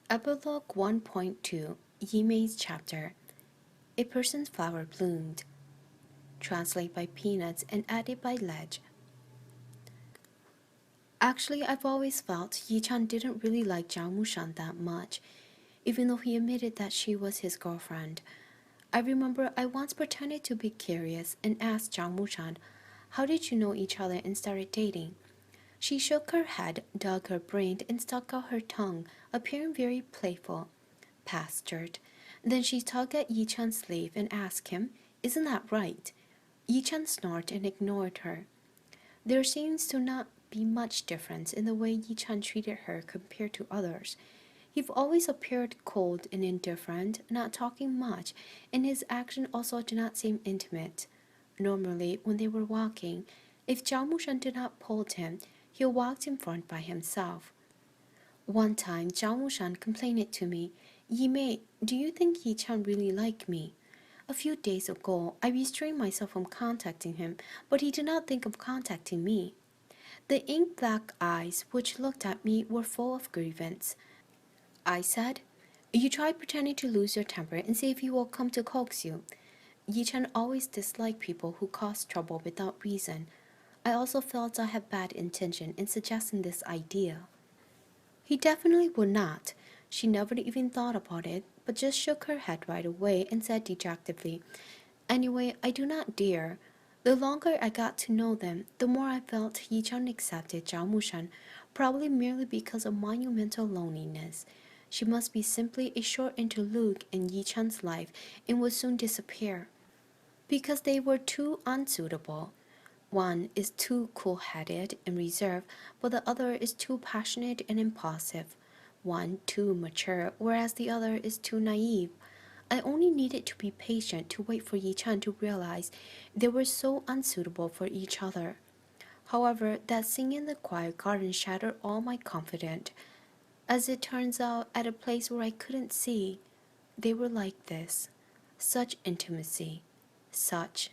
Epilogue 1.2 YiMei's chapter A Person's Flower Bloomed. Translated by Peanuts and edited by Lidge. Actually, I've always felt Yichen didn't really like Zhao Mosheng that much, even though he admitted that she was his girlfriend. I remember I once pretended to be curious and asked Zhao Mosheng, "How did you know each other and started dating?" She shook her head, dug her brain, and stuck out her tongue, appearing very playful. Pastured. Then she tugged at Yichen's sleeve and asked him, "Isn't that right?" Yichen snorted and ignored her. There seems to not be much difference in the way Yichen treated her compared to others. He always appeared cold and indifferent, not talking much, and his action also did not seem intimate. Normally, when they were walking, if Zhao Mosheng did not pull him, he walked in front by himself. One time, Zhao Mosheng complained to me, "YiMei, do you think Yichen really liked me?" A few days ago, I restrained myself from contacting him, but he did not think of contacting me. The ink-black eyes which looked at me were full of grievance. I said, "You try pretending to lose your temper and see if he will come to coax you." Yichen always disliked people who cause trouble without reason. I also felt I had bad intention in suggesting this idea. He definitely would not. She never even thought about it, but just shook her head right away and said dejectedly, "Anyway, I do not dare." The longer I got to know them, the more I felt Yichen accepted Zhao Mosheng, probably merely because of monumental loneliness. She must be simply a short interlude in Yichen's life and would soon disappear. Because they were too unsuitable. One is too cool-headed and reserved, but the other is too passionate and impulsive. One too mature, whereas the other is too naive. I only needed to be patient to wait for Yichen to realize they were so unsuitable for each other. However, that scene in the quiet garden shattered all my confidence. As it turns out, at a place where I couldn't see, they were like this. Such intimacy. Such.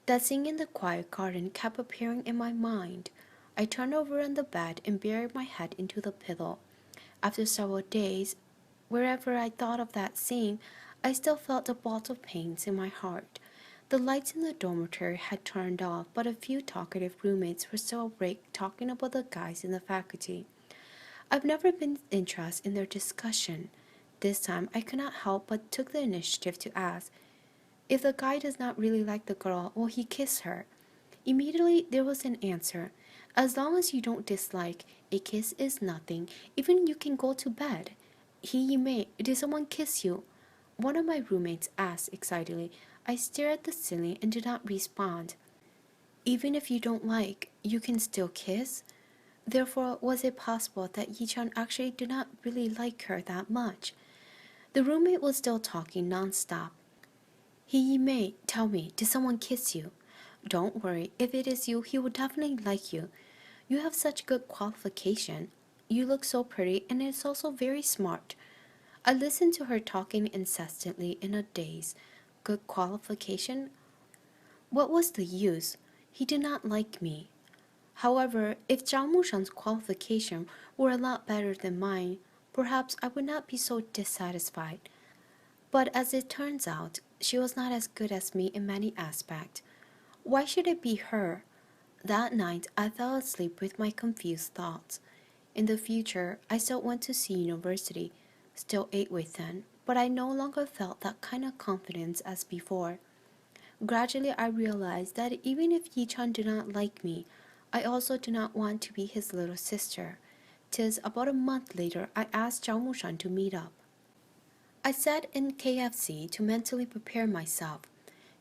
That scene in the quiet garden kept appearing in my mind. I turned over on the bed and buried my head into the pillow. After several days, wherever I thought of that scene, I still felt a bolt of pains in my heart. The lights in the dormitory had turned off, but a few talkative roommates were still awake talking about the guys in the faculty. I've never been interested in their discussion. This time I could not help but took the initiative to ask, "If the guy does not really like the girl, will he kiss her?" Immediately there was an answer. "As long as you don't dislike, a kiss is nothing. Even you can go to bed." "YiMei, did someone kiss you?" one of my roommates asked excitedly. I stared at the ceiling and did not respond. Even if you don't like, you can still kiss? Therefore, was it possible that Yichen actually did not really like her that much? The roommate was still talking non-stop. "YiMei, tell me, did someone kiss you?" "Don't worry, if it is you, he will definitely like you. You have such good qualification. You look so pretty and it's also very smart." I listened to her talking incessantly in a daze. Good qualification? What was the use? He did not like me. However, if Zhao Mosheng's qualification were a lot better than mine, perhaps I would not be so dissatisfied. But as it turns out, she was not as good as me in many aspects. Why should it be her? That night, I fell asleep with my confused thoughts. In the future, I still went to see university, still ate with them, but I no longer felt that kind of confidence as before. Gradually, I realized that even if Yichen did not like me, I also did not want to be his little sister. 'Tis about a month later I asked Zhao Mosheng to meet up. I sat in KFC to mentally prepare myself.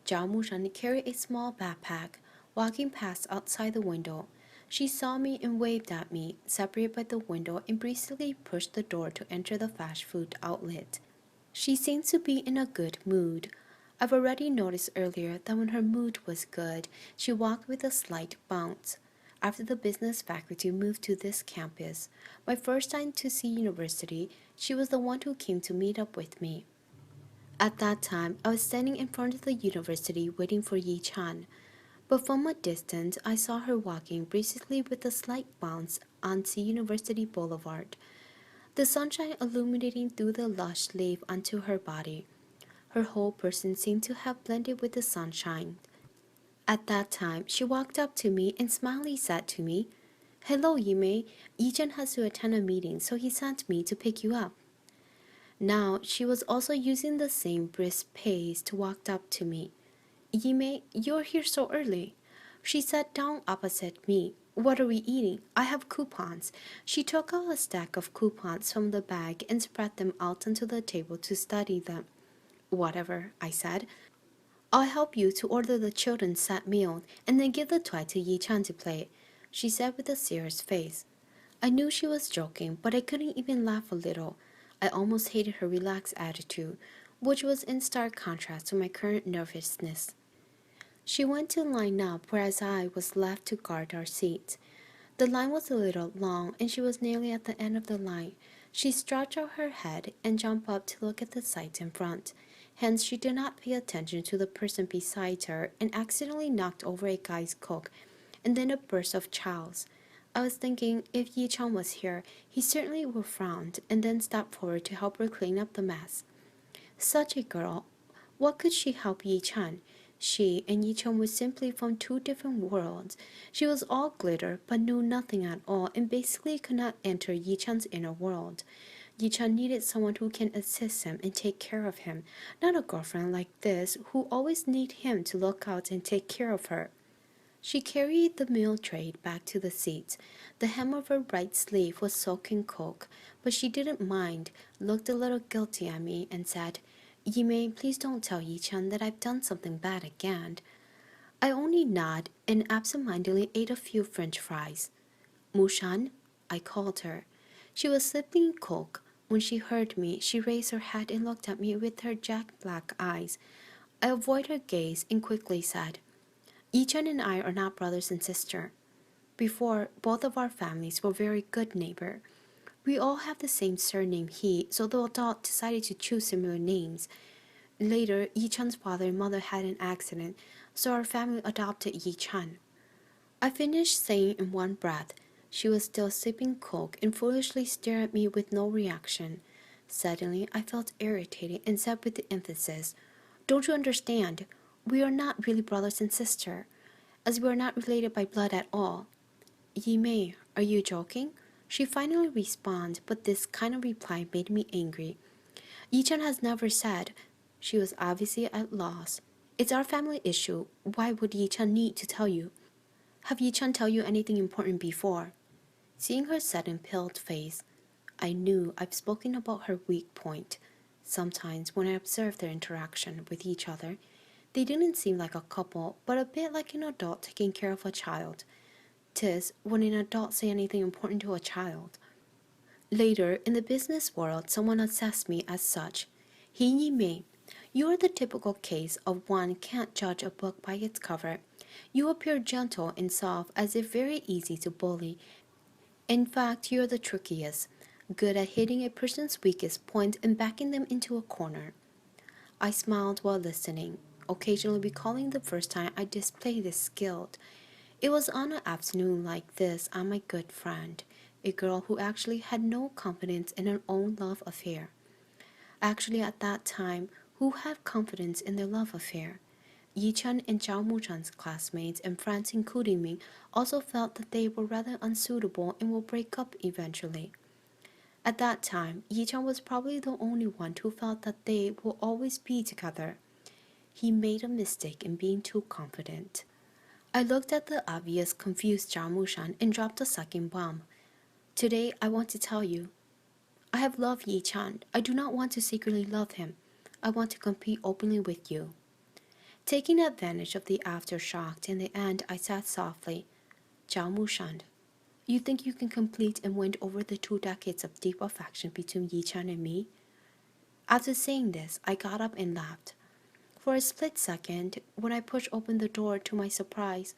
Zhao Mosheng carried a small backpack, walking past outside the window. She saw me and waved at me, separated by the window, and breezily pushed the door to enter the fast food outlet. She seemed to be in a good mood. I've already noticed earlier that when her mood was good, she walked with a slight bounce. After the business faculty moved to this campus, my first time to see university, she was the one who came to meet up with me. At that time, I was standing in front of the university waiting for Yichen, but from a distance I saw her walking breezily with a slight bounce onto University Boulevard. the sunshine illuminating through the lush leaf onto her body. Her whole person seemed to have blended with the sunshine. At that time, she walked up to me and smilingly said to me, "Hello, YiMei. Yichen has to attend a meeting, so he sent me to pick you up." Now, she was also using the same brisk pace to walk up to me. "YiMei, you're here so early." She sat down opposite me. "What are we eating? I have coupons." She took out a stack of coupons from the bag and spread them out onto the table to study them. "Whatever," I said. "I'll help you to order the children's set meal and then give the toy to Yichen to play," she said with a serious face. I knew she was joking, but I couldn't even laugh a little. I almost hated her relaxed attitude, which was in stark contrast to my current nervousness. She went to line up, whereas I was left to guard our seats. The line was a little long, and she was nearly at the end of the line. She stretched out her head and jumped up to look at the sights in front. Hence, she did not pay attention to the person beside her and accidentally knocked over a guy's Coke, and then a burst of chows. I was thinking, if Yichen was here, he certainly would frown and then step forward to help her clean up the mess. Such a girl! What could she help Yichen? She and Yichen were simply from two different worlds. She was all glitter, but knew nothing at all, and basically could not enter Yichen's inner world. Yichen needed someone who can assist him and take care of him, not a girlfriend like this who always needed him to look out and take care of her. She carried the meal tray back to the seats. The hem of her right sleeve was soaked in Coke, but she didn't mind, looked a little guilty at me, and said, "YiMei, please don't tell Yichen that I've done something bad again." I only nodded and absent-mindedly ate a few French fries. "Mushan?" I called her. She was sipping Coke. When she heard me, she raised her head and looked at me with her jet-black eyes. I avoided her gaze and quickly said, "Yichen and I are not brothers and sisters. Before, both of our families were very good neighbors. We all have the same surname He, so the adult decided to choose similar names. Later, Yichen's father and mother had an accident, so our family adopted Yichen." I finished saying in one breath. She was still sipping Coke and foolishly stared at me with no reaction. Suddenly, I felt irritated and said with emphasis, "Don't you understand? We are not really brothers and sisters, as we are not related by blood at all." "YiMei, are you joking?" She finally responded, but this kind of reply made me angry. "Yichen has never said." She was obviously at loss. "It's our family issue. Why would Yichen need to tell you? Have Yichen tell you anything important before?" Seeing her sudden pale face, I knew I've spoken about her weak point. Sometimes when I observed their interaction with each other, they didn't seem like a couple, but a bit like an adult taking care of a child. 'Tis when an adult say anything important to a child. Later, in the business world, someone assessed me as such. "YiMei, you are the typical case of one can't judge a book by its cover. You appear gentle and soft, as if very easy to bully. In fact, you're the trickiest, good at hitting a person's weakest point and backing them into a corner." I smiled while listening, occasionally recalling the first time I displayed this skill. It was on an afternoon like this and my good friend, a girl who actually had no confidence in her own love affair. Actually, at that time, who had confidence in their love affair? Yichen and Zhao Mosheng's classmates and friends, including me, also felt that they were rather unsuitable and will break up eventually. At that time, Yichen was probably the only one who felt that they will always be together. He made a mistake in being too confident. I looked at the obvious, confused Zhao Mosheng and dropped a second bomb. "Today, I want to tell you. I have loved Yichen. I do not want to secretly love him. I want to compete openly with you." Taking advantage of the aftershock in the end, I said softly, "Zhao Mosheng, you think you can complete and win over the 2 decades of deep affection between Yichen and me?" After saying this, I got up and laughed. For a split second, when I pushed open the door to my surprise,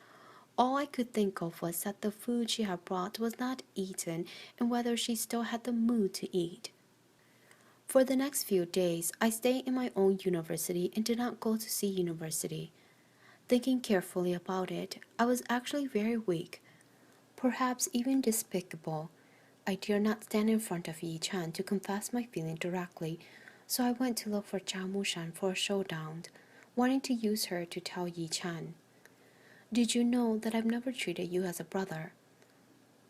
all I could think of was that the food she had brought was not eaten and whether she still had the mood to eat. For the next few days, I stayed in my own university and did not go to see university. Thinking carefully about it, I was actually very weak, perhaps even despicable. I dare not stand in front of Yichen to confess my feeling directly, so I went to look for Zhao Mosheng for a showdown, wanting to use her to tell Yichen. Did you know that I've never treated you as a brother?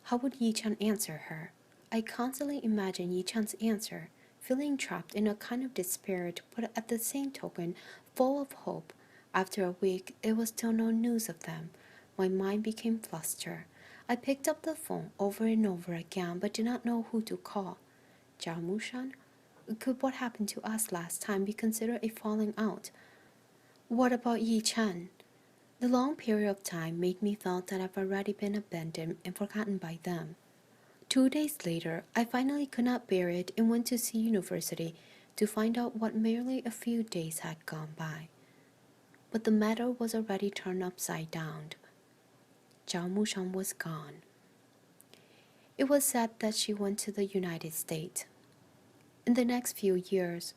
How would Yichen answer her? I constantly imagine Yichen's answer, feeling trapped in a kind of despair, but at the same token, full of hope. After a week, it was still no news of them. My mind became flustered. I picked up the phone over and over again, but did not know who to call. Zhao Mosheng? Could what happened to us last time be considered a falling out? What about Yichen? The long period of time made me feel that I've already been abandoned and forgotten by them. 2 days later, I finally could not bear it and went to see university to find out what merely a few days had gone by. But the matter was already turned upside down. Zhao Mosheng was gone. It was said that she went to the United States. In the next few years,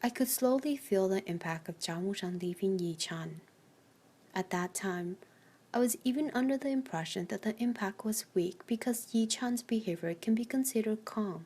I could slowly feel the impact of Zhao Mosheng leaving Yichen. At that time, I was even under the impression that the impact was weak because Yichen's behavior can be considered calm.